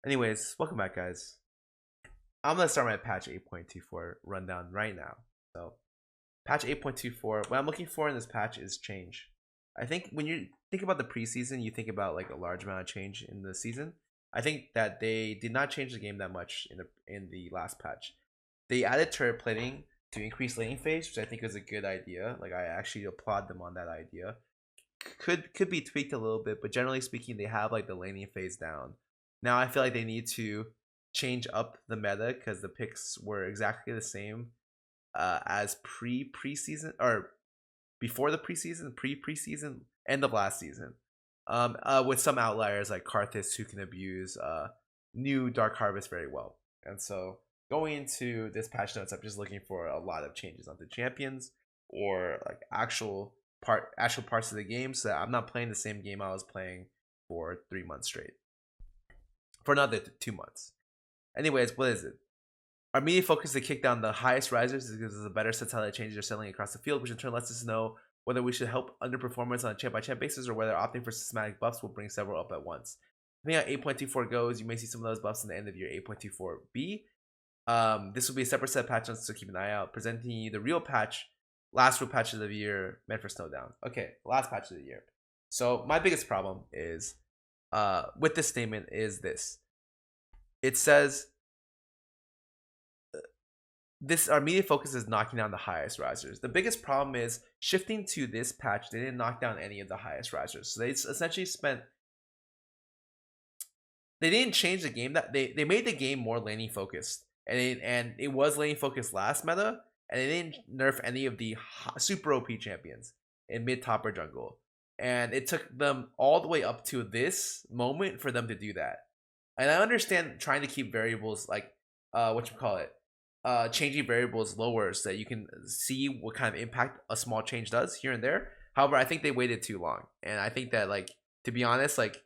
Anyways, welcome back, guys. I'm gonna start my patch 8.24 rundown right now. So, patch 8.24. What I'm looking for in this patch is change. I think when you think about the preseason, you think about like a large amount of change in the season. I think that they did not change the game that much in the last patch. They added turret plating to increase laning phase, which I think is a good idea. Like I actually applaud them on that idea. Could be tweaked a little bit, but generally speaking, they have like the laning phase down. Now I feel like they need to change up the meta because the picks were exactly the same as preseason or before the preseason, preseason, end of last season. With some outliers like Karthus who can abuse new Dark Harvest very well. And so going into this patch notes, I'm just looking for a lot of changes onto champions or like actual parts of the game, so that I'm not playing the same game I was playing for 3 months straight. For another 2 months. Anyways, what is it? Our immediate focus is to kick down the highest risers because it's a better sense how that changes are selling across the field, which in turn lets us know whether we should help underperformance on a champ by champ basis or whether opting for systematic buffs will bring several up at once. Depending how 8.24 goes, you may see some of those buffs in the end of your 8.24B. This will be a separate set of patch notes, so keep an eye out. Presenting you the real patch, last real patch of the year meant for Snowdown. Okay, last patch of the year. So my biggest problem is with this statement is this. It says this our immediate focus is knocking down the highest risers. The biggest problem is shifting to this patch, they didn't knock down any of the highest risers. So they essentially they didn't change the game, that they made the game more laning focused. And it was laning focused last meta, and they didn't nerf any of the super OP champions in mid, top, or jungle. And it took them all the way up to this moment for them to do that. And I understand trying to keep variables like changing variables lower so that you can see what kind of impact a small change does here and there. However, I think they waited too long, and I think that, like, to be honest, like,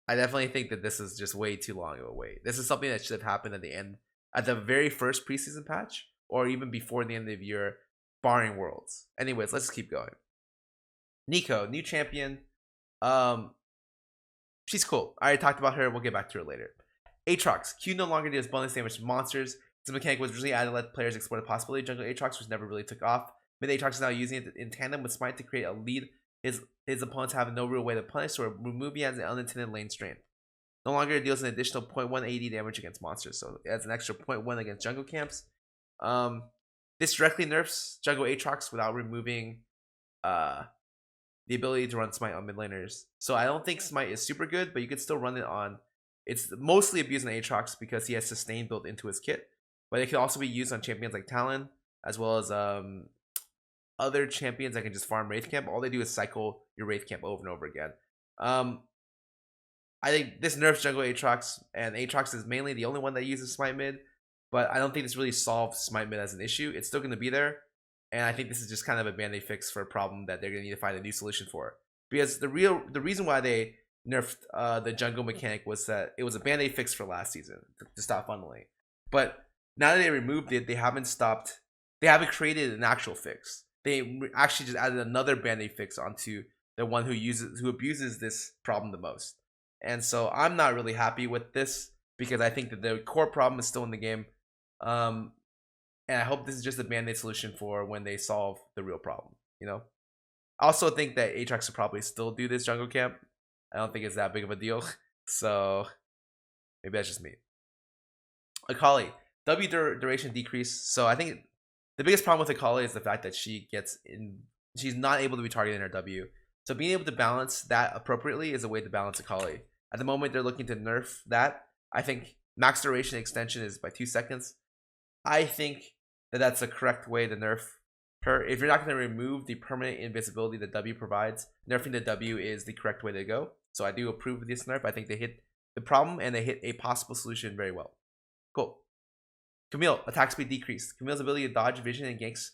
I definitely think that this is just way too long of a wait. This is something that should have happened at the very first preseason patch, or even before the end of the year, barring Worlds. Anyways, let's keep going. Nico, new champion. Um, she's cool. I already talked about her. We'll get back to her later. Aatrox. Q no longer deals bonus damage to monsters. This mechanic was originally added to let players explore the possibility of jungle Aatrox, which never really took off. Mid Aatrox is now using it in tandem with Smite to create a lead his opponents have no real way to punish, or removing as an unintended lane strength. No longer deals an additional 0.180 damage against monsters, so it adds an extra 0.1 against jungle camps. This directly nerfs jungle Aatrox without removing the ability to run Smite on mid laners. So I don't think Smite is super good, but you could still run it on. It's mostly abused on Aatrox because he has sustain built into his kit, but it can also be used on champions like Talon, as well as other champions that can just farm Wraith Camp. All they do is cycle your Wraith Camp over and over again. I think this nerfs jungle Aatrox, and Aatrox is mainly the only one that uses Smite mid, but I don't think this really solves Smite mid as an issue. It's still going to be there, and I think this is just kind of a band-aid fix for a problem that they're going to need to find a new solution for. Because the reason why they nerfed the jungle mechanic was that it was a band-aid fix for last season to stop funneling. But now that they removed it, they haven't created an actual fix. They actually just added another band-aid fix onto the one who abuses this problem the most. And so I'm not really happy with this because I think that the core problem is still in the game. And I hope this is just a band-aid solution for when they solve the real problem, you know? I also think that Aatrox will probably still do this jungle camp. I don't think it's that big of a deal. So maybe that's just me. Akali, W duration decrease. So I think the biggest problem with Akali is the fact that she's not able to be targeted in her W. So being able to balance that appropriately is a way to balance Akali. At the moment, they're looking to nerf that. I think max duration extension is by 2 seconds. I think that that's the correct way to nerf her. If you're not going to remove the permanent invisibility that W provides, nerfing the W is the correct way to go. So I do approve of this nerf. I think they hit the problem and they hit a possible solution very well. Cool. Camille, attack speed decreased. Camille's ability to dodge vision and ganks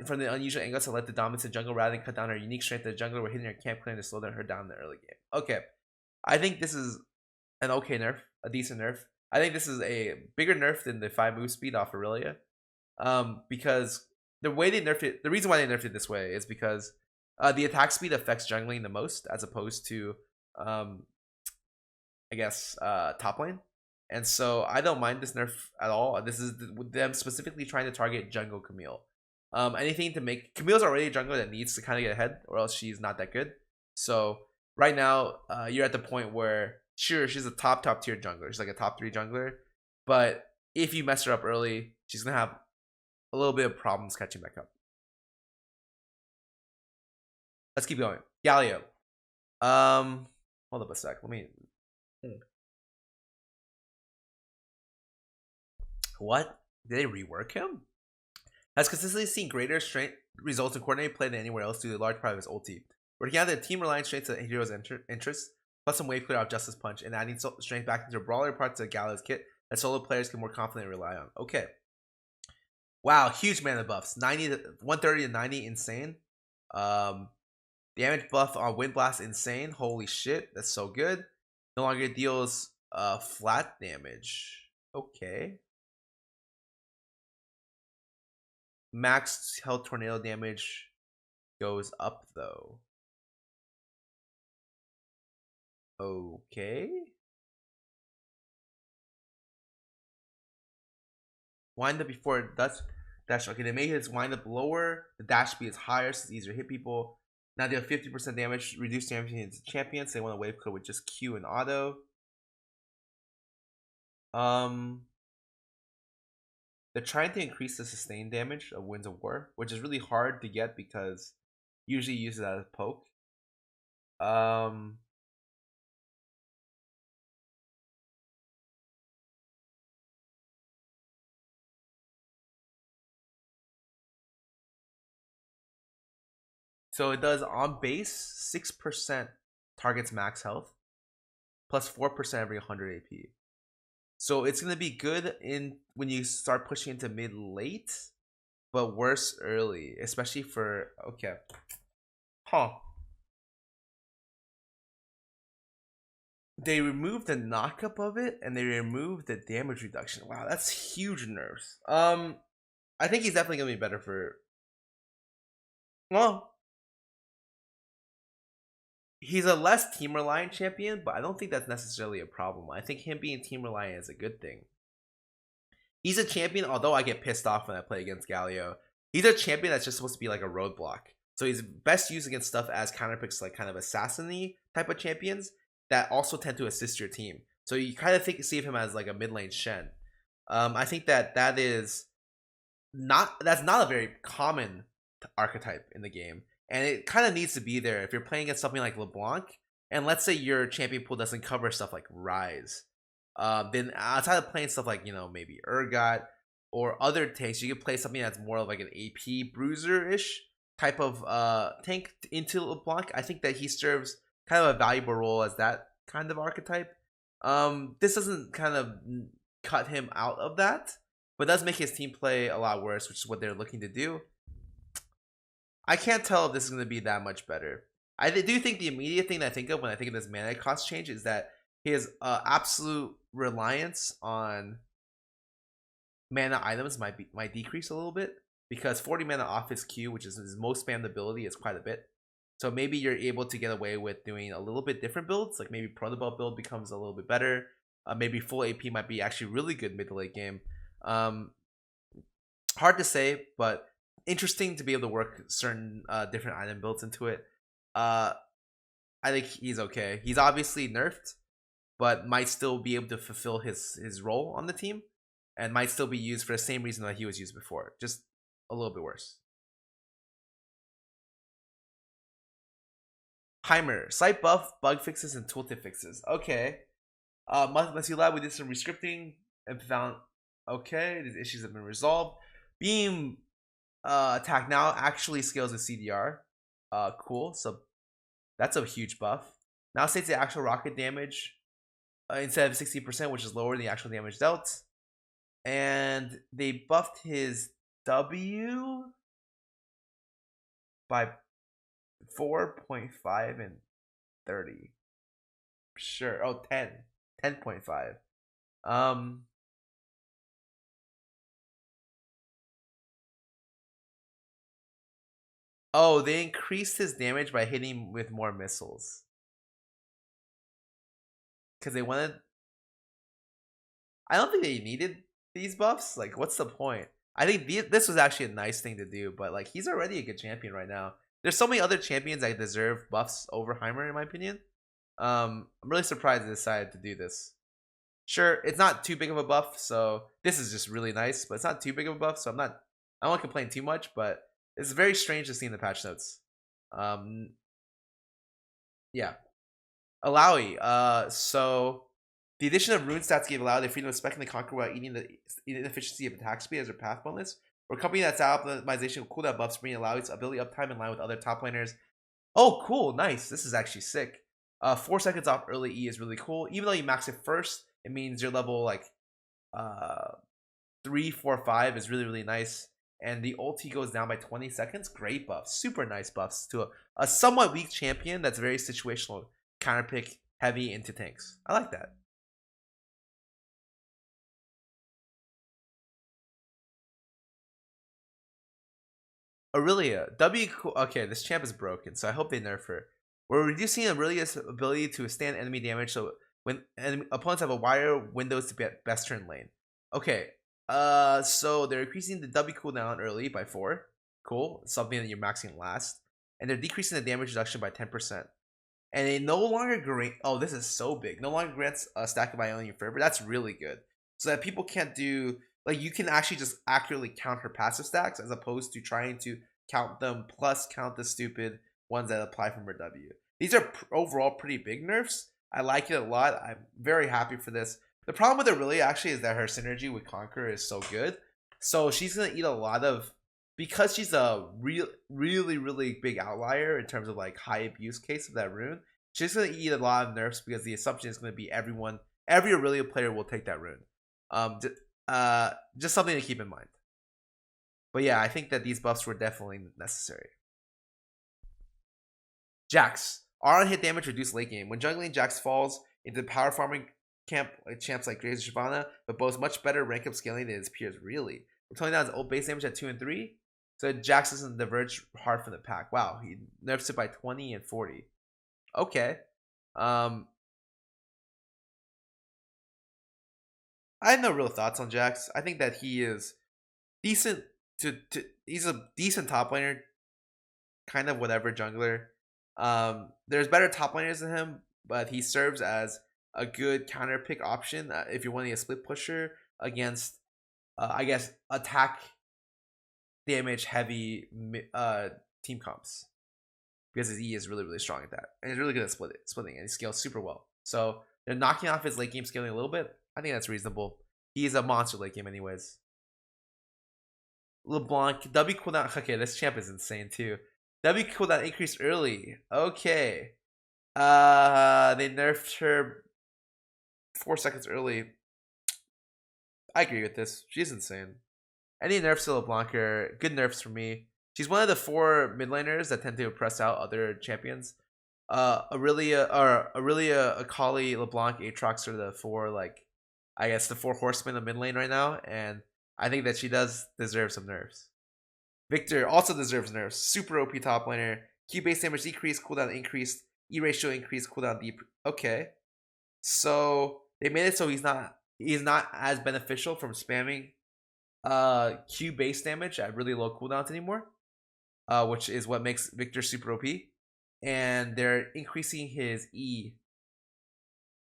from the unusual angles to let the dominance of jungle rather than cut down her unique strength to the jungler while hitting her camp clear to slow down her down in the early game. Okay. I think this is an okay nerf, a decent nerf. I think this is a bigger nerf than the 5 move speed off Aurelia. Because the way they nerfed it, the reason why they nerfed it this way is because The attack speed affects jungling the most, as opposed to, I guess, top lane. And so I don't mind this nerf at all. This is them specifically trying to target jungle Camille. Anything to make Camille's already a jungler that needs to kind of get ahead, or else she's not that good. So right now, you're at the point where sure, she's a top tier jungler. She's like a top 3 jungler, but if you mess her up early, she's gonna have a little bit of problems catching back up. Let's keep going. Galio. Hold up a sec. Let me. What? Did they rework him? Has consistently seen greater strength results in coordinated play than anywhere else due to a large part of his ulti. Working out the team reliant strength to the hero's interests, plus some wave clear out Justice Punch, and adding strength back into brawler parts of Galio's kit that solo players can more confidently rely on. Okay. Wow, huge mana buffs. 130 to 90, insane. Damage buff on Wind Blast, insane. Holy shit, that's so good. No longer deals flat damage. Okay. Max health tornado damage goes up though. Okay. Wind up before dash. Okay, they made his wind up lower. The dash speed is higher, so it's easier to hit people. Now they have 50% damage, reduced damage against champions. They want to wave clear with just Q and auto. They're trying to increase the sustained damage of Winds of War, which is really hard to get because usually use it as a poke. So it does on base 6% targets max health, plus 4% every 100 AP. So it's gonna be good in when you start pushing into mid late, but worse early, especially for okay. Huh. They removed the knockup of it and they removed the damage reduction. Wow, that's huge nerfs. I think he's definitely gonna be better for. Well, he's a less team reliant champion, but I don't think that's necessarily a problem. I think him being team reliant is a good thing. He's a champion, although I get pissed off when I play against Galio. He's a champion that's just supposed to be like a roadblock. So he's best used against stuff as counterpicks, like kind of assassin-y type of champions that also tend to assist your team. So you kind of see of him as like a mid lane Shen. I think that is that's not a very common archetype in the game, and it kind of needs to be there if you're playing against something like LeBlanc. And let's say your champion pool doesn't cover stuff like Rise. Then outside of playing stuff like maybe Urgot or other tanks, you could play something that's more of like an AP bruiser-ish type of tank into LeBlanc. I think that he serves kind of a valuable role as that kind of archetype. This doesn't kind of cut him out of that, but does make his team play a lot worse, which is what they're looking to do. I can't tell if this is going to be that much better. I do think the immediate thing that I think of when I think of this mana cost change is that his absolute reliance on mana items might decrease a little bit, because 40 mana off his Q, which is his most spammed ability, is quite a bit. So maybe you're able to get away with doing a little bit different builds, like maybe Protobelt build becomes a little bit better. Maybe full AP might be actually really good mid to late game. Hard to say, but interesting to be able to work certain different item builds into it. I think he's okay. He's obviously nerfed, but might still be able to fulfill his role on the team, and might still be used for the same reason that he was used before, just a little bit worse. Heimer, slight buff, bug fixes, and tooltip fixes. Okay. Must you lab, we did some rescripting and found okay, these issues have been resolved. Beam attack now actually scales with CDR. Cool. So that's a huge buff. Now states the actual rocket damage instead of 60%, which is lower than the actual damage dealt. And they buffed his W by 4.5 and 30. Sure. Oh, 10. 10.5. Oh, they increased his damage by hitting with more missiles. Because they wanted. I don't think they needed these buffs. Like, what's the point? I think this was actually a nice thing to do, but like, he's already a good champion right now. There's so many other champions that deserve buffs over Heimer, in my opinion. I'm really surprised they decided to do this. Sure, it's not too big of a buff, so this is just really nice, but it's not too big of a buff, so I won't complain too much, but it's very strange to see in the patch notes. Um, yeah. Alawi. So the addition of rune stats gave Alawi the freedom of specking the conquer while eating the inefficiency of attack speed as their path bonus. For a company that's out optimization with cooldown buffs, bringing Alawi's ability uptime in line with other top laners. Oh, cool, nice. This is actually sick. 4 seconds off early E is really cool. Even though you max it first, it means your level like 3, 4, 5 is really nice. And the ulti goes down by 20 seconds. Great buffs, super nice buffs to a somewhat weak champion that's very situational, counter pick heavy into tanks. I like that. Aurelia, okay, this champ is broken, so I hope they nerf her. We're reducing Aurelia's ability to withstand enemy damage, so when opponents have a wider windows to get best turn lane. Okay, so they're increasing the W cooldown early by 4. Cool, something that you're maxing last. And they're decreasing the damage reduction by 10%. And they no longer grant. Oh, this is so big. No longer grants a stack of Ionian Fervor. That's really good. So that people can't do like you can actually just accurately count her passive stacks as opposed to trying to count them plus count the stupid ones that apply from her W. These are overall pretty big nerfs. I like it a lot. I'm very happy for this. The problem with it really actually is that her synergy with Conqueror is so good. So she's gonna eat a lot of because she's a really big outlier in terms of like high abuse case of that rune. She's gonna eat a lot of nerfs because the assumption is gonna be every Aurelia player will take that rune. Just something to keep in mind. But yeah, I think that these buffs were definitely necessary. Jax. R on hit damage reduced late game. When jungling, Jax falls into power farming camp champs like Graves and Shyvana, but boasts much better rank up scaling than his peers. Really, we're telling down his old base damage at 2 and 3. So Jax doesn't diverge hard from the pack. Wow, he nerfs it by 20 and 40. Okay. I have no real thoughts on Jax. I think that he is decent he's a decent top laner, kind of whatever jungler. There's better top laners than him, but he serves as a good counter pick option if you're wanting a split pusher against, I guess, attack damage heavy team comps because his E is really strong at that, and he's really good at splitting, and he scales super well. So they're knocking off his late game scaling a little bit. I think that's reasonable. He's a monster late game, anyways. LeBlanc W cooldown. Okay, this champ is insane too. W cooldown increased early. Okay. They nerfed her 4 seconds early. I agree with this. She's insane. Any nerfs to LeBlanc are good nerfs for me. She's one of the 4 mid laners that tend to press out other champions. Aurelia, Akali, LeBlanc, Aatrox are the 4 I guess the 4 horsemen of mid lane right now, and I think that she does deserve some nerfs. Victor also deserves nerfs. Super OP top laner. Q base damage decreased, cooldown increased, E ratio increased, cooldown deep. Okay, so they made it so he's not as beneficial from spamming Q base damage at really low cooldowns anymore, which is what makes Victor super OP. And they're increasing his E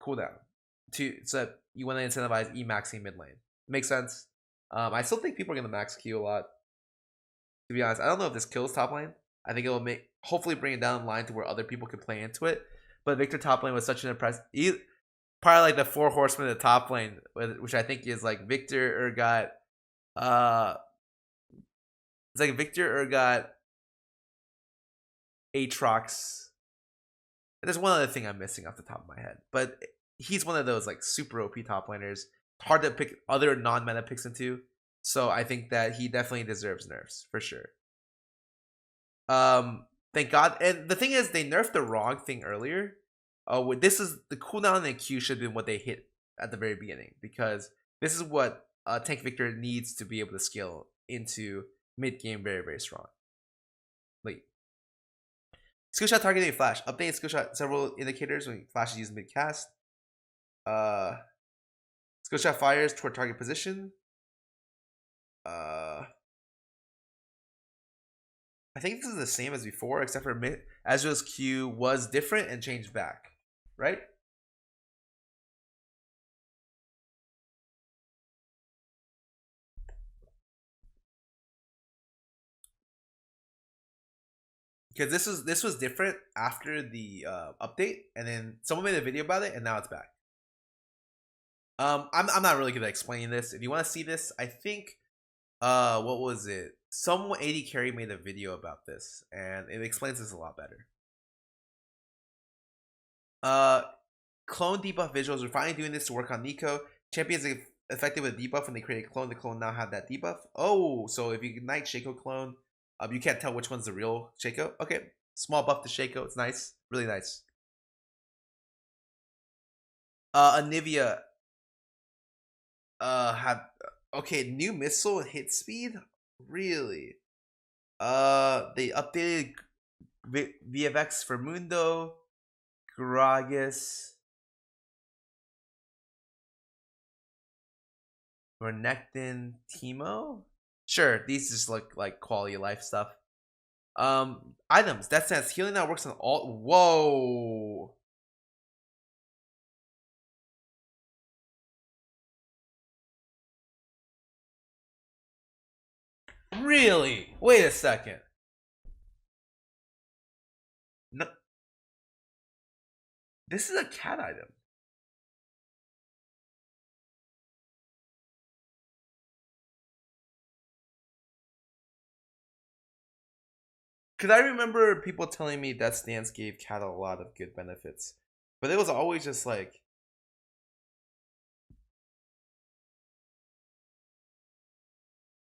cooldown so that you want to incentivize E maxing mid lane. Makes sense. I still think people are gonna max Q a lot. To be honest, I don't know if this kills top lane. I think it will hopefully bring it down in line to where other people can play into it. But Victor top lane was such an impressive. Part of like the 4 horsemen of the top lane, which I think is like Victor, Urgot. It's like Victor, Urgot, Aatrox. There's one other thing I'm missing off the top of my head, but he's one of those like super OP top laners. Hard to pick other non-meta picks into. So I think that he definitely deserves nerfs for sure. Thank God. And the thing is, they nerfed the wrong thing earlier. This is the cooldown and Q should have been what they hit at the very beginning, because this is what Tank Victor needs to be able to scale into mid game very strong. Like Skill shot targeting flash. Update skill shot several indicators when flash is used mid cast. Skill shot fires toward target position. I think this is the same as before, except for Ezreal's Q was different and changed back, right? Because this was different after the update, and then someone made a video about it, and now it's back. I'm not really good at explaining this. If you want to see this, I think what was it? Someone 80 carry made a video about this, and it explains this a lot better. Clone debuff visuals. We're finally doing this to work on Nico. Champions are effective with debuff when they create a clone. The clone now have that debuff. Oh, so if you ignite Shaco clone, you can't tell which one's the real Shaco. Okay, small buff to Shaco. It's nice, really nice. Anivia have okay, new missile hit speed? Really? They updated VFX for Mundo, Gragas, Renekton, Teemo. Sure, these just look like quality of life stuff. Items. That sense healing now works on all. Whoa. Really? Wait a second. No. This is a cat item. Because I remember people telling me that stance gave cat a lot of good benefits. But it was always just like...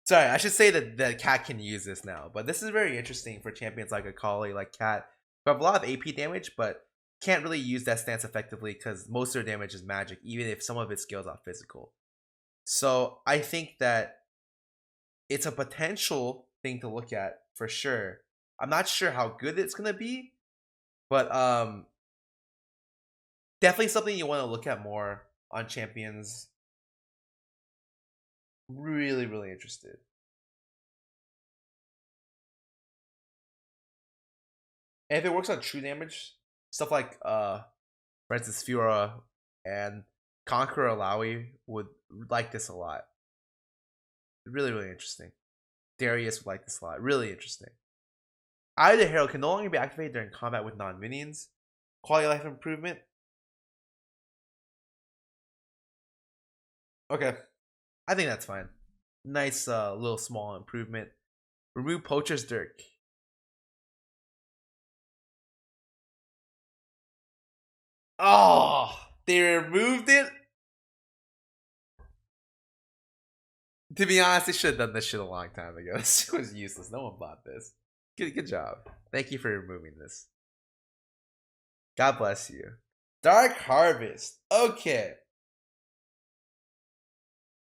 Sorry, I should say that cat can use this now. But this is very interesting for champions like Akali, like cat, who have a lot of AP damage, but can't really use that stance effectively because most of their damage is magic, even if some of its skills are physical. So I think that it's a potential thing to look at for sure. I'm not sure how good it's gonna be, but definitely something you want to look at more on champions. Really, really interested. And if it works on true damage, stuff like for instance Fiora and Conqueror Alawi would like this a lot. Really, really interesting. Darius would like this a lot. Really interesting. Either Herald can no longer be activated during combat with non-minions. Quality of life improvement. Okay. I think that's fine. Nice little small improvement. Remove Poacher's Dirk. Oh, they removed it? To be honest, they should have done this shit a long time ago. This was useless. No one bought this. Good job. Thank you for removing this. God bless you. Dark Harvest. Okay.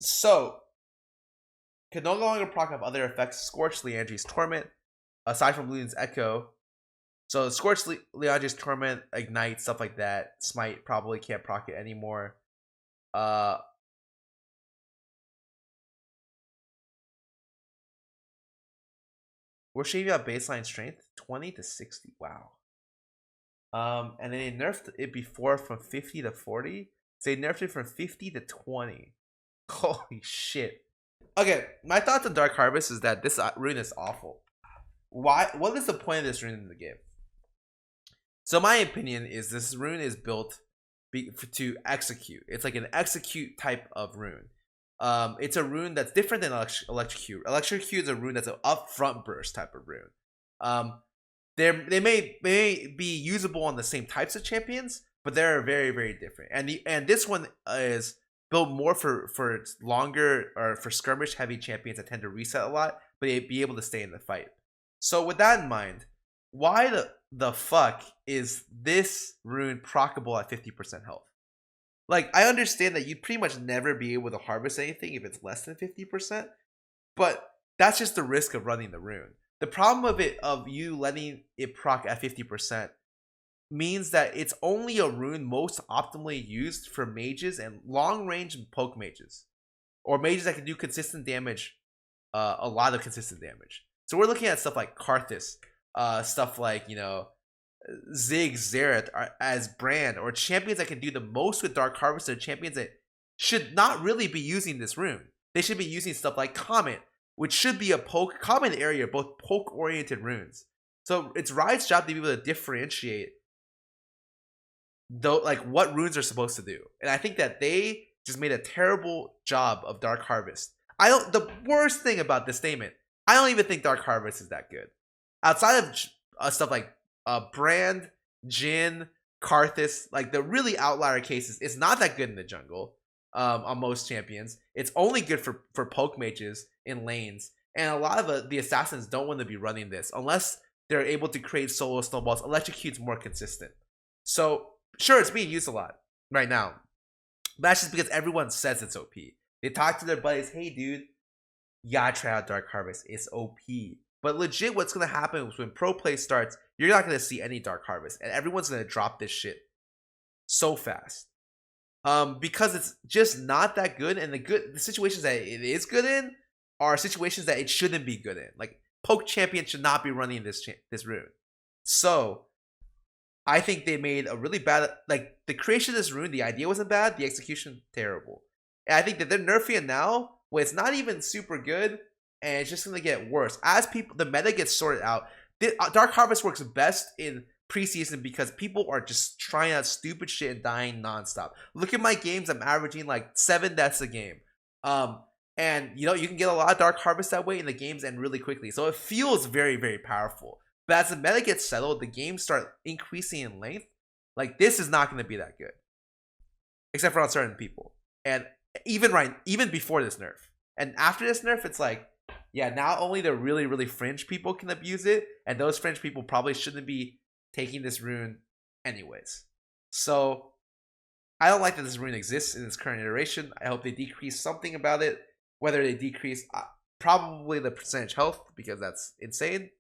So, can no longer proc up other effects. Scorch, Liandry's Torment. Aside from Luden's Echo. So, Scorch, Liandry's Torment, Ignite, stuff like that. Smite probably can't proc it anymore. We're shaving out baseline strength 20 to 60. Wow. And then they nerfed it before from 50 to 40. So they nerfed it from 50 to 20. Holy shit. Okay, my thoughts on Dark Harvest is that this rune is awful. Why? What is the point of this rune in the game? So my opinion is this rune is built to execute. It's like an execute type of rune. It's a rune that's different than Electrocute. Electrocute is a rune that's an upfront burst type of rune. They may be usable on the same types of champions, but they're very, very different. And this one is built more for longer or for skirmish heavy champions that tend to reset a lot, but they be able to stay in the fight. So with that in mind, why the fuck is this rune proccable at 50% health? Like, I understand that you'd pretty much never be able to harvest anything if it's less than 50%, but that's just the risk of running the rune. The problem of you letting it proc at 50% means that it's only a rune most optimally used for mages and long range poke mages, or mages that can do consistent damage, a lot of consistent damage. So we're looking at stuff like Karthus, stuff like, you know, Ziggs, Xerath as Brand, or champions that can do the most with Dark Harvest, are champions that should not really be using this rune. They should be using stuff like Comet, which should be a poke common area, both poke oriented runes. So it's Riot's job to be able to differentiate though, like, what runes are supposed to do. And I think that they just made a terrible job of Dark Harvest. The worst thing about this statement, I don't even think Dark Harvest is that good. Outside of stuff like Brand, Jhin, Karthus, like the really outlier cases, it's not that good in the jungle on most champions. It's only good for poke mages in lanes. And a lot of the assassins don't want to be running this unless they're able to create solo snowballs. Electrocute's more consistent. So sure, it's being used a lot right now. But that's just because everyone says it's OP. They talk to their buddies, hey dude, you gotta try out Dark Harvest. It's OP. But legit, what's gonna happen is when pro play starts, you're not gonna see any Dark Harvest, and everyone's gonna drop this shit so fast. Because it's just not that good, and the situations that it is good in are situations that it shouldn't be good in. Like poke champion should not be running this rune. So I think they made a really bad, like, the creation of this rune, the idea wasn't bad, the execution terrible. And I think that they're nerfing it now when it's not even super good, and it's just gonna get worse as the meta gets sorted out. Dark Harvest works best in preseason because people are just trying out stupid shit and dying nonstop. Look at my games; I'm averaging like 7 deaths a game. And you know, you can get a lot of Dark Harvest that way, and the games end really quickly. So it feels very, very powerful. But as the meta gets settled, the games start increasing in length. Like, this is not going to be that good, except for on certain people. And even before this nerf, and after this nerf, it's like, yeah, now only the really, really fringe people can abuse it, and those fringe people probably shouldn't be taking this rune anyways. So I don't like that this rune exists in its current iteration. I hope they decrease something about it. Whether they decrease probably the percentage health, because that's insane.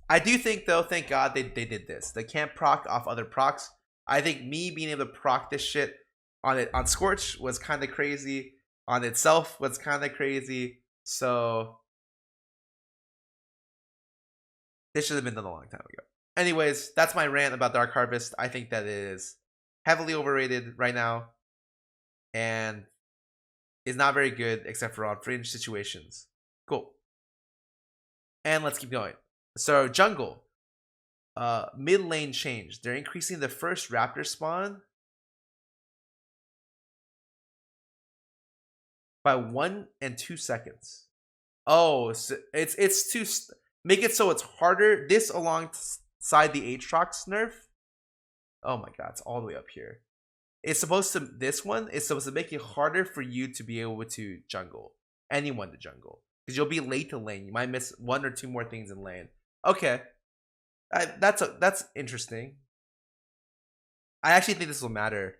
I do think, though, thank God they did this. They can't proc off other procs. I think me being able to proc this shit on Scorch was kind of crazy. On itself was kind of crazy. So this should have been done a long time ago. Anyways, that's my rant about Dark Harvest. I think that it is heavily overrated right now, and is not very good except for on fringe situations. Cool. And let's keep going. So jungle, mid lane change. They're increasing the first raptor spawn by 1 and 2 seconds. Oh, so it's to make it so it's harder. This alongside the Aatrox nerf. Oh my god, it's all the way up here. It's supposed to, this one is supposed to make it harder for you to be able to jungle. Anyone to jungle. Because you'll be late to lane. You might miss 1 or 2 more things in lane. Okay. That's interesting. I actually think this will matter.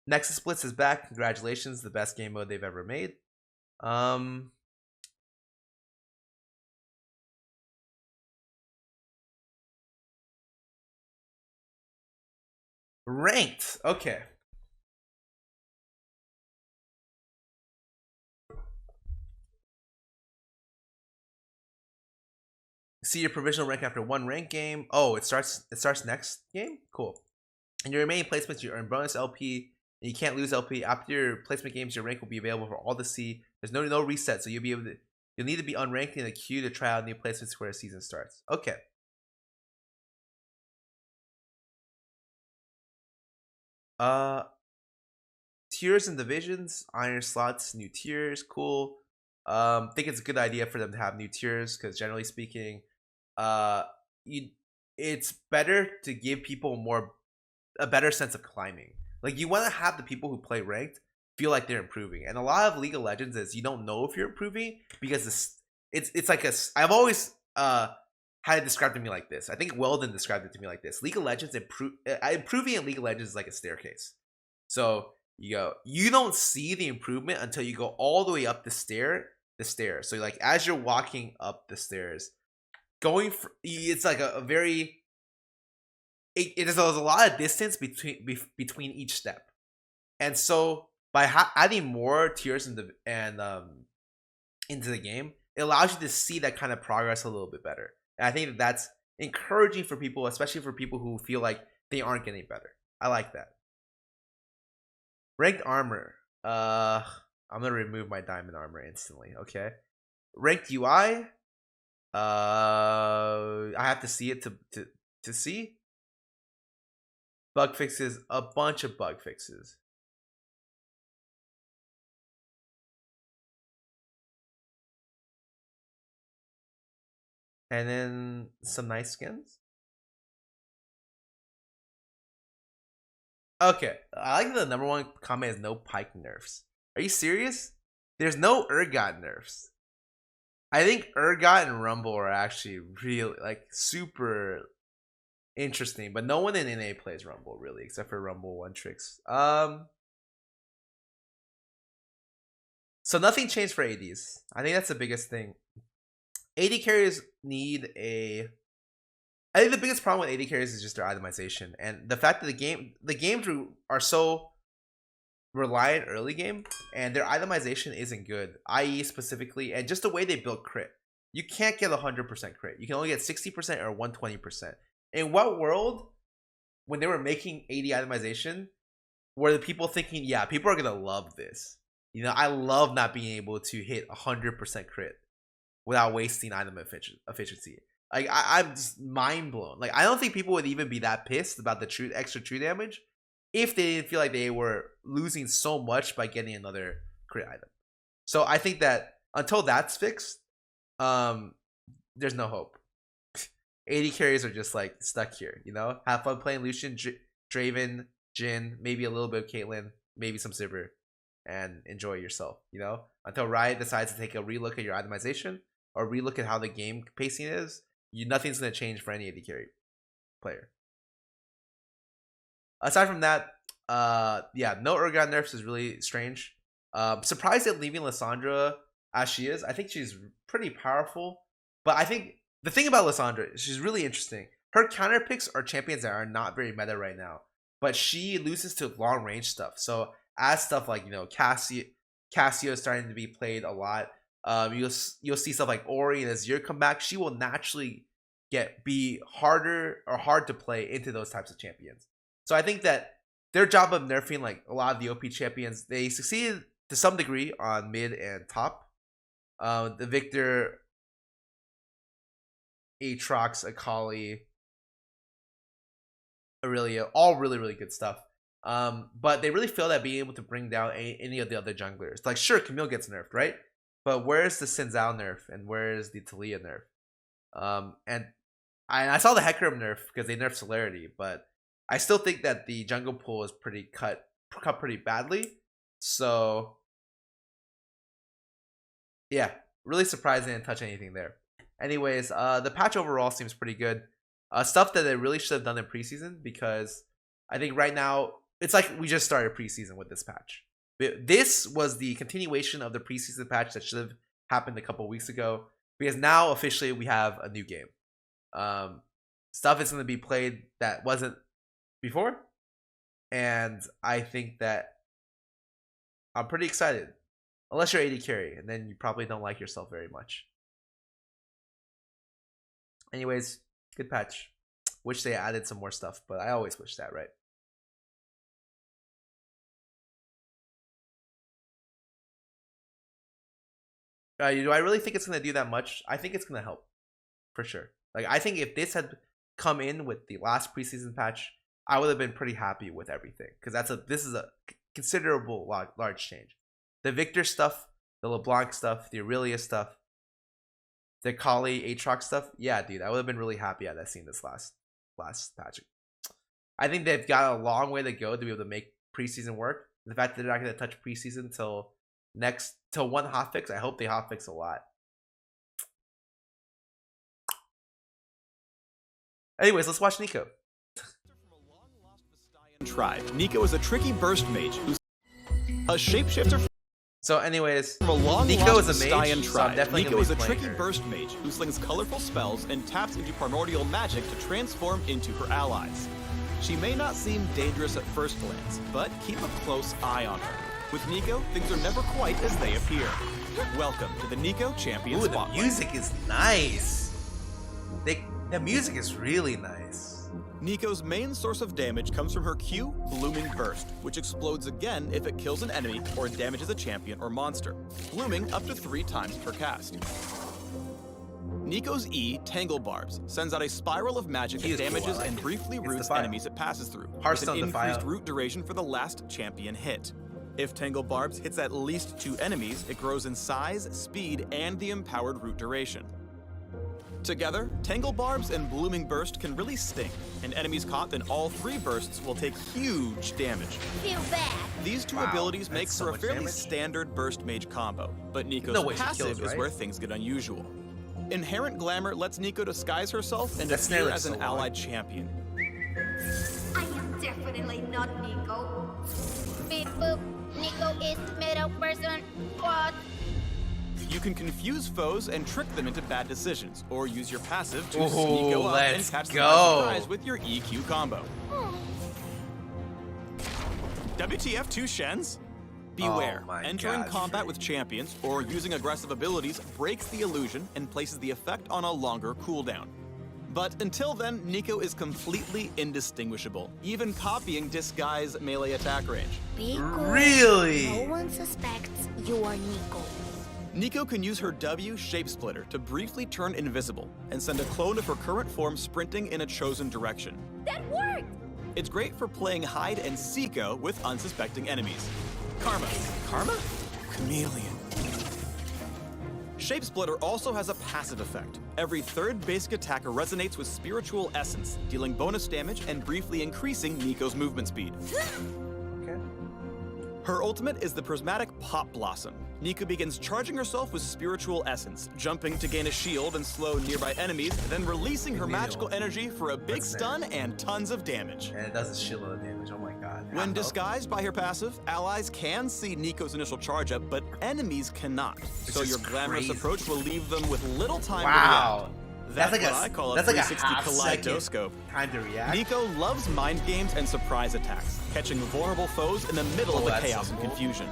Nexus Splits is back. Congratulations. The best game mode they've ever made. Ranked. Okay. See your provisional rank after 1 rank game. Oh, it starts next game? Cool. And your remaining placements, you earn bonus LP, and you can't lose LP. After your placement games, your rank will be available for all to see. There's no reset, so you'll need to be unranked in a queue to try out new placements where a season starts. Okay. Tiers and divisions, iron slots, new tiers, cool. Think it's a good idea for them to have new tiers because generally speaking, it's better to give people a better sense of climbing. Like, you want to have the people who play ranked feel like they're improving, and a lot of League of Legends is you don't know if you're improving because it's like I've always had it described to me like this. I think Weldon described it to me like this. League of Legends improving in League of Legends is like a staircase. So you don't see the improvement until you go all the way up the stairs. So like as you're walking up the stairs, it's like a very there's a lot of distance between each step, and so by adding more tiers into the game, it allows you to see that kind of progress a little bit better. And I think that's encouraging for people, especially for people who feel like they aren't getting better. I like that. Ranked armor. I'm gonna remove my diamond armor instantly. Okay. Ranked UI. I have to see it to see. Bug fixes, a bunch of bug fixes. And then some nice skins. Okay, I like the number one comment is no Pike nerfs. Are you serious? There's no Urgot nerfs. I think Urgot and Rumble are actually really like super interesting, but no one in NA plays Rumble really, except for Rumble One Tricks. So nothing changed for ADs. I think that's the biggest thing. AD carriers need a. I think the biggest problem with AD carriers is just their itemization and the fact that the games are so reliant early game and their itemization isn't good. IE specifically, and just the way they build crit. You can't get 100% crit. You can only get 60% or 120%. In what world, when they were making AD itemization, were the people thinking, yeah, people are gonna love this? You know, I love not being able to hit 100% crit without wasting item efficiency. Like I'm just mind blown. Like I don't think people would even be that pissed about the extra true damage if they didn't feel like they were losing so much by getting another crit item. So I think that until that's fixed, there's no hope. AD carries are just like stuck here, you know? Have fun playing Lucian, Draven, Jhin, maybe a little bit of Caitlyn, maybe some Sivir, and enjoy yourself, you know? Until Riot decides to take a relook at your itemization or relook at how the game pacing is, nothing's going to change for any AD carry player. Aside from that, yeah, no Urgot nerfs is really strange. Surprised at leaving Lissandra as she is. I think she's pretty powerful, but I think the thing about Lissandra, she's really interesting. Her counter picks are champions that are not very meta right now, but she loses to long range stuff. So as stuff like Cassio is starting to be played a lot. You'll see stuff like Ori and Azir come back. She will naturally be hard to play into those types of champions. So I think that their job of nerfing like a lot of the OP champions, they succeeded to some degree on mid and top. The Victor, Aatrox, Akali, Aurelia, all really, really good stuff. But they really failed at being able to bring down any of the other junglers. Like, sure, Camille gets nerfed, right? But where's the Xin Zhao nerf and where's the Talia nerf? And I saw the Hecarim nerf because they nerfed Celerity, but I still think that the jungle pool is cut pretty badly. So yeah, really surprised they didn't touch anything there. Anyways, the patch overall seems pretty good. Stuff that they really should have done in preseason, because I think right now it's like we just started preseason with this patch. This was the continuation of the preseason patch that should have happened a couple weeks ago, because now officially we have a new game. Stuff is going to be played that wasn't before, and I think that I'm pretty excited. Unless you're AD carry, and then you probably don't like yourself very much. Anyways, good patch. Wish they added some more stuff, but I always wish that, right? Do I really think it's going to do that much? I think it's going to help, for sure. Like, I think if this had come in with the last preseason patch, I would have been pretty happy with everything, because this is a considerable large change. The Victor stuff, the LeBlanc stuff, the Aurelia stuff, the Kali Aatrox stuff, yeah, dude, I would have been really happy had I seen this last patch. I think they've got a long way to go to be able to make preseason work. The fact that they're not going to touch preseason till one hotfix, I hope they hotfix a lot. Anyways, let's watch Nico. Tribe. Nico is a tricky burst mage who's a shapeshifter So anyways, from a long Nico lost is a Bastian mage, so I'm tribe. definitely Nico gonna is be a playing tricky her. burst mage who slings colorful spells and taps into primordial magic to transform into her allies. She may not seem dangerous at first glance, but keep a close eye on her. With Nico, things are never quite as they appear. Welcome to the Nico Champion Ooh, the Spotlight. music is nice. The music is really nice. Nico's main source of damage comes from her Q, Blooming Burst, which explodes again if it kills an enemy or damages a champion or monster, blooming up to 3 times per cast. Nico's E, Tangle Barbs, sends out a spiral of magic that damages and briefly roots enemies it passes through, with an Hearthstone increased Defile. root duration for the last champion hit. If Tangle Barbs hits at least 2 enemies, it grows in size, speed, and the empowered root duration. Together, Tangle Barbs and Blooming Burst can really sting, and enemies caught in all 3 bursts will take huge damage. Feel bad. These 2 Wow, abilities make that's so for a much fairly damage. standard burst mage combo, but Nico's No way she passive kills, is right? where things get unusual. Inherent Glamour lets Nico disguise herself and That snare appear looks as an so long. allied champion. I am definitely not Nico. Beep boop. Nico is middle person. What? You can confuse foes and trick them into bad decisions, or use your passive to Ooh, sneak up and let's catch them go. by surprise with your EQ combo. WTF 2 Shens? Beware, Oh my entering God, combat Free. with champions or using aggressive abilities breaks the illusion and places the effect on a longer cooldown. But until then, Nico is completely indistinguishable, even copying Disguise melee attack range. Be cool. Really? No one suspects you are Nico. Nico can use her W Shapesplitter to briefly turn invisible and send a clone of her current form sprinting in a chosen direction. That worked. It's great for playing hide and seeko with unsuspecting enemies. Karma. Karma? Chameleon. Shapesplitter also has a passive effect. Every 3rd basic attacker resonates with Spiritual Essence, dealing bonus damage and briefly increasing Nico's movement speed. Okay. Her ultimate is the Prismatic Pop Blossom. Nico begins charging herself with Spiritual Essence, jumping to gain a shield and slow nearby enemies, then releasing her magical energy for a big What's stun and tons of damage. And it does a shitload of damage. Oh my god. When Half disguised by her passive, allies can see Nico's initial charge up, but enemies cannot. So is your glamorous crazy. approach will leave them with little time to Wow. react. That's like what a I call a that's like a 360 half second kaleidoscope. time to react. Nico loves mind games and surprise attacks, catching vulnerable foes in the middle of the that's chaos so and cool. confusion.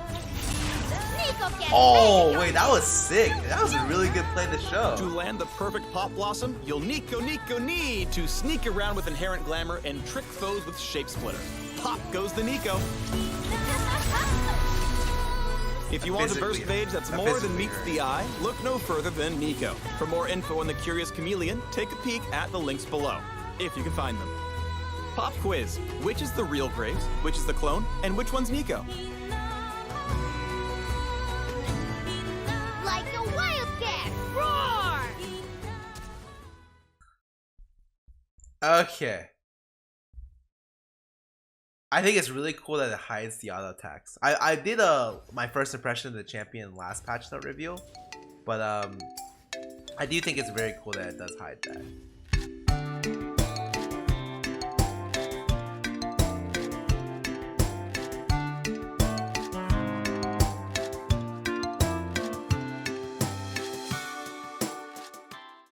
Nico can Oh make wait, that was sick. That was a really good play to To show. land the perfect Pop Blossom, you'll Nico need to sneak around with Inherent Glamour and trick foes with Shapesplitter. Pop goes the Nico. If you want a burst Physically- mage that's that more than physically meets hurt. the eye, look no further than Nico. For more info on the Curious Chameleon, take a peek at the links below, if you can find them. Pop quiz. Which is the real Graves, which is the clone, and which one's Nico? like a wildcat. Roar! Okay. I think it's really cool that it hides the auto attacks. I did my first impression of the champion last patch note review, but I do think it's very cool that it does hide that.